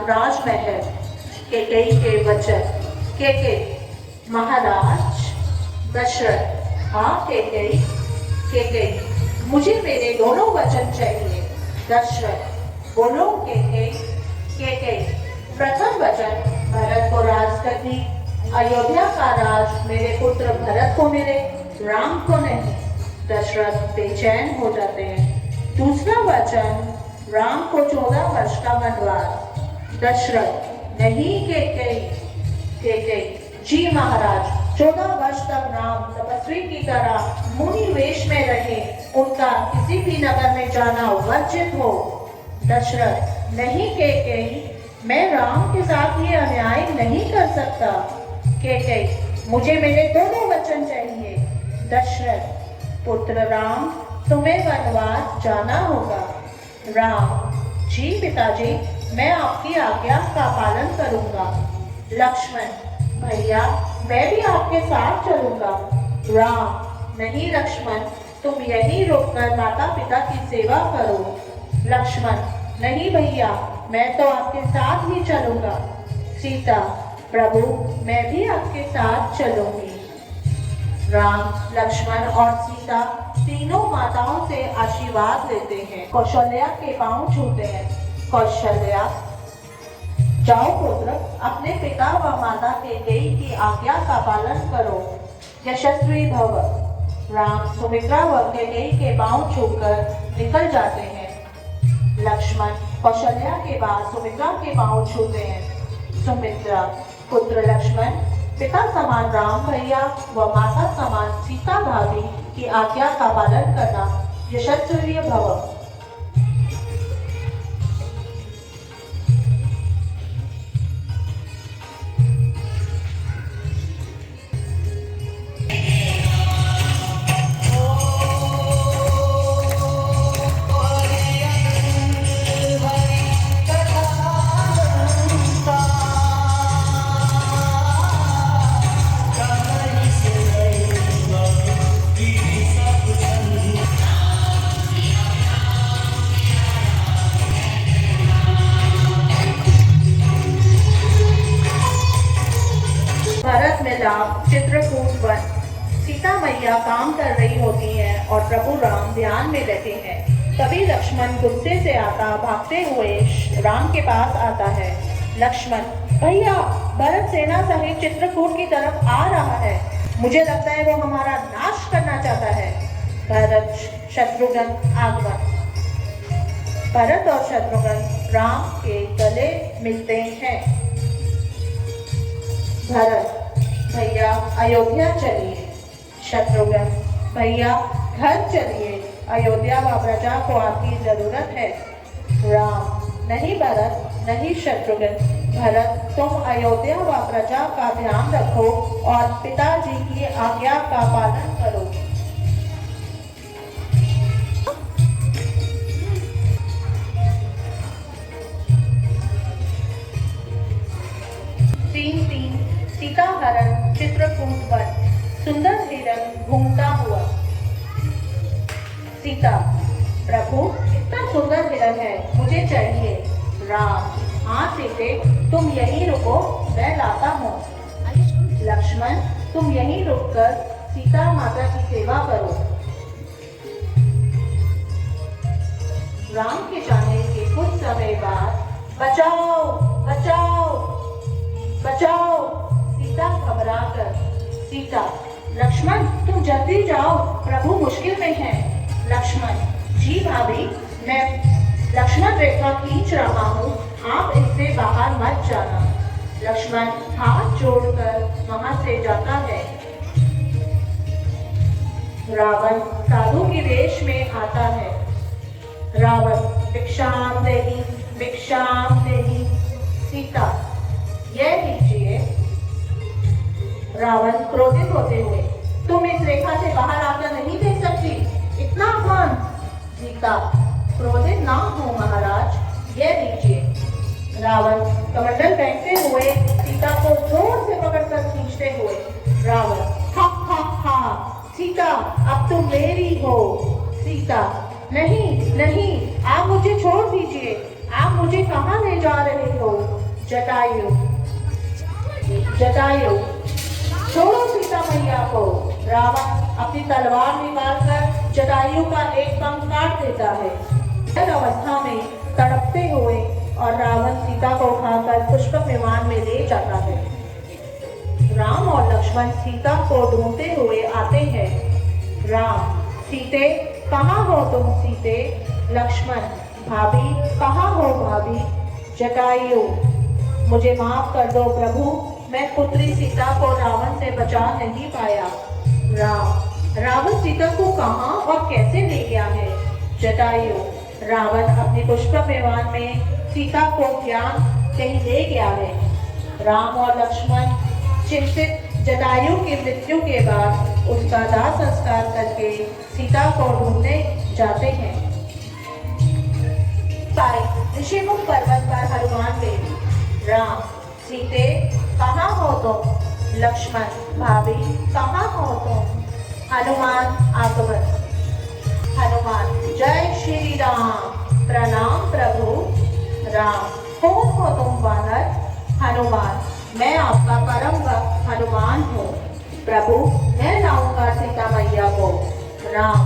राजमहल। कैकेयी के वचन। कैकेयी, महाराज दशरथ। हाँ कैकेयी, कैकेयी मुझे मेरे दोनों वचन चाहिए। दशरथ, बोलो कैकेयी। कैकेयी, प्रथम वचन, भरत को राजगद्दी, अयोध्या का राज मेरे पुत्र भरत को मिले, राम को नहीं। दशरथ बेचैन हो जाते हैं। दूसरा वचन, राम को 14 वर्ष का वनवास। दशरथ, नहीं कैकेयी। कैकेयी, जी महाराज, 14 वर्ष तक राम तपस्वी की तरह मुनि वेश में रहे, उनका किसी भी नगर में जाना वर्जित हो। दशरथ, नहीं कैकेयी, मैं राम के साथ ये अन्याय नहीं कर सकता। कैकेयी, मुझे मेरे दोनों वचन चाहिए। दशरथ, पुत्र राम, तुम्हें वनवास जाना होगा। राम, जी पिताजी, मैं आपकी आज्ञा का पालन करूंगा। लक्ष्मण, भैया मैं भी आपके साथ चलूंगा। राम, नहीं लक्ष्मण, तुम यहीं रुककर माता पिता की सेवा करो। लक्ष्मण, नहीं भैया, मैं तो आपके साथ ही चलूंगा। सीता, प्रभु मैं भी आपके साथ चलूंगी। राम, लक्ष्मण और सीता तीनों माताओं से आशीर्वाद लेते हैं। कौशल्या के पांव छूते हैं। कौशल्या, जाओ पुत्र, अपने पिता व माता कैकेयी की आज्ञा का पालन करो, यशस्वी भव। राम सुमित्रा व कैकेयी के पांव छूकर निकल जाते हैं। लक्ष्मण कौशल्या के बाद सुमित्रा के पांव छूते हैं। सुमित्रा, पुत्र लक्ष्मण, पिता समान राम भैया व माता समान सीता भाभी की आज्ञा का पालन करना, यशस्वी भव। भरत मिलाप, चित्रकूट वन। सीता मैया काम कर रही होती हैं और प्रभु राम ध्यान में रहते हैं। तभी लक्ष्मण गुस्से से भागते हुए राम के पास आता है। लक्ष्मण, भैया भरत सेना सहित चित्रकूट की तरफ आ रहा है, मुझे लगता है वो हमारा नाश करना चाहता है। भरत शत्रुघ्न आगमन। भरत और शत्रुघ्न राम के गले मिलते हैं। भरत, भैया अयोध्या चलिए। शत्रुघ्न, भैया घर चलिए, अयोध्या व प्रजा को आपकी जरूरत है। राम, नहीं भरत, नहीं शत्रुघ्न, भरत तुम अयोध्या व प्रजा का ध्यान रखो और पिताजी की आज्ञा का पालन करो। सीता हरण, चित्रकूट वन। सुंदर हिरण घूमता हुआ। सीता, प्रभु इतना सुंदर हिरण है, मुझे चाहिए। राम, हाँ सीते, तुम यहीं रुको, मैं लाता हूँ। लक्ष्मण, तुम यहीं रुककर सीता माता की सेवा करो। राम के जाने के कुछ समय बाद, बचाओ बचाओ बचाओ। सीता घबराकर। सीता, लक्ष्मण तुम जल्दी जाओ, प्रभु मुश्किल में हैं। लक्ष्मण, जी भाभी, मैं लक्ष्मण रेखा खींच रहा हूँ, आप इससे बाहर मत जाना। लक्ष्मण हाथ जोड़कर वहां से जाता है। रावण साधु के वेश में आता है। रावण, भिक्षाम देहि, भिक्षाम देहि। सीता, यह लीजिए। रावण क्रोधित होते हुए, तुम इस रेखा से बाहर आकर नहीं दे सकती, इतना अपमान। सीता, क्रोधित ना हो महाराज, यह लीजिए। रावण कमंडल फेंकते हुए सीता को जोर से पकड़कर खींचते हुए। रावण, हा हा हा, सीता अब तुम मेरी हो। सीता, नहीं नहीं, आप मुझे छोड़ दीजिए, आप मुझे कहाँ ले जा रहे हो। जटायु जटायु छोड़ो सीता मैया को। रावण अपनी तलवार निकालकर जटायु का एक पंख काट देता है। अवस्था में तड़पते हुए और रावण सीता को उठाकर पुष्पक विमान में ले जाता है। राम और लक्ष्मण सीता को ढूंढते हुए आते हैं। राम, सीते कहाँ हो तुम सीते? लक्ष्मण, भाभी कहाँ हो भाभी? जटायु, मुझे माफ कर दो प्रभु, मैं पुत्री सीता को रावण से बचा नहीं पाया। राम, रावण सीता को कहाँ और कैसे ले गया है? जटायु, रावण अपनी पुष्पक विमान में सीता को ज्ञान कहीं ले गया है। राम और लक्ष्मण चिंतित जटायु की मृत्यु के बाद उसका दाह संस्कार करके सीता को ढूंढने जाते हैं। ऋषिमुख पर्वत पर हनुमान देव। राम, सीते कहाँ हो तुम? लक्ष्मण, भाभी कहाँ हो तुम? हनुमान आगमन। हनुमान, जय श्री राम, प्रणाम प्रभु। राम, कौन हो तुम वानर? हनुमान, मैं आपका परम भक्त हनुमान हूँ। प्रभु, मैं लाऊंगा सीता मैया को। राम,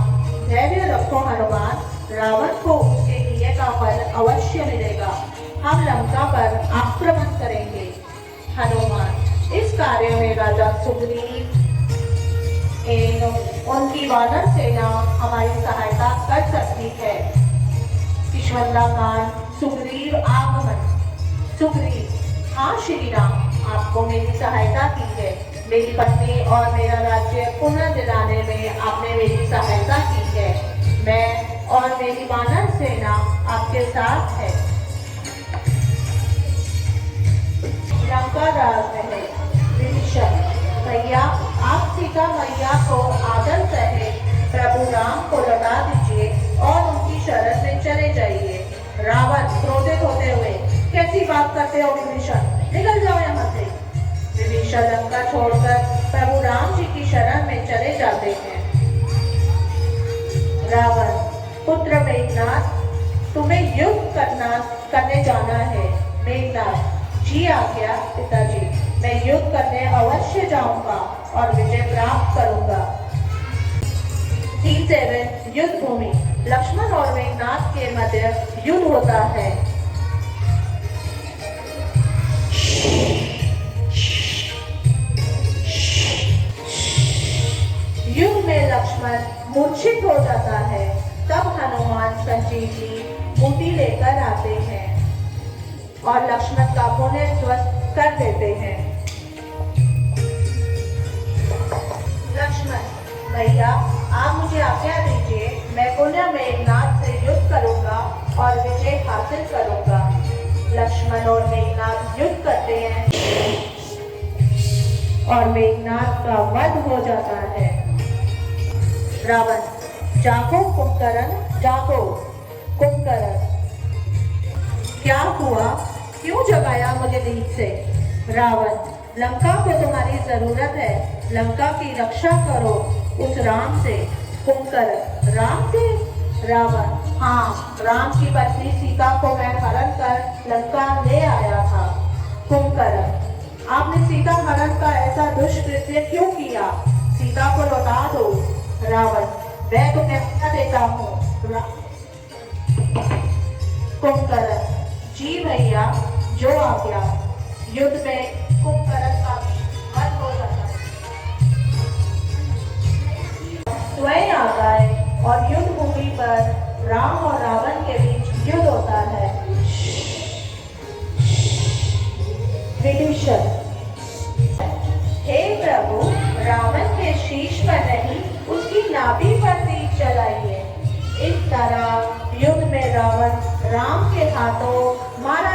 धैर्य रखो हनुमान, रावण को उसके लिए का फल अवश्य मिलेगा। हम लंका पर आक्रमण करेंगे। हनुमान, इस कार्य में राजा सुग्रीव एवं उनकी वानर सेना हमारी सहायता कर सकती है। किशवंदाकांड, सुग्रीव आगमन। सुग्रीव, हाँ श्री राम, आपको मेरी सहायता की है। मेरी पत्नी और मेरा राज्य पुनः दिलाने में आपने मेरी सहायता की है। मैं और मेरी वानर सेना आपके साथ है। लंका राजमहल। विभीषण, भैया आप सीता मैया को आदर सहित प्रभु राम को लौटा दीजिए और उनकी शरण में चले जाइए। रावण क्रोधित होते हुए, कैसी बात करते हो विभीषण, निकल जाओ यहाँ से। विभीषण लंका छोड़कर प्रभु राम जी की शरण में चले जाते हैं। रावण, पुत्र मेघनाथ, तुम्हें युद्ध करने जाना है। मेघनाथ, जी आज्ञा पिताजी, मैं युद्ध करने अवश्य जाऊंगा और विजय प्राप्त करूंगा। 3-7 युद्ध भूमि। लक्ष्मण और मेघनाथ के मध्य युद्ध होता है। युद्ध में लक्ष्मण मूर्छित हो जाता है। तब हनुमान संजीवनी बूटी लेकर आते हैं और लक्ष्मण का पुनः स्वस्थ कर देते हैं। लक्ष्मण, भैया आप मुझे आज्ञा दीजिए, मैं पुनः मेघनाथ से युद्ध करूंगा और विजय हासिल करूंगा। लक्ष्मण और मेघनाथ युद्ध करते हैं और मेघनाथ का वध हो जाता है। रावण, जागो कुंभकर्ण, जागो कुंभकर्ण। क्या हुआ, क्यों जगाया मुझे नींद से? रावण, लंका को तुम्हारी जरूरत है, लंका की रक्षा करो उस राम से। कुंभकर्ण, राम से? रावण, हाँ, राम की पत्नी सीता को मैं हरण कर लंका ले आया था। कुंभकर्ण, आपने सीता हरण का ऐसा दुष्कृत्य क्यों किया? सीता को लौटा दो। रावण, मैं तुम्हें अपना देता हूँ। कुंभकर्ण, जी भैया, जो आज्ञा। युद्ध में कुंभकर्ण का वध हो जाता है। स्वयं आ गए और युद्ध भूमि पर राम और रावण के बीच युद्ध होता है। विभीषण, हे प्रभु, रावण के शीश पर नहीं उसकी नाभि पर तीर चलाइए। इस तरह युद्ध में रावण राम के हाथों मारा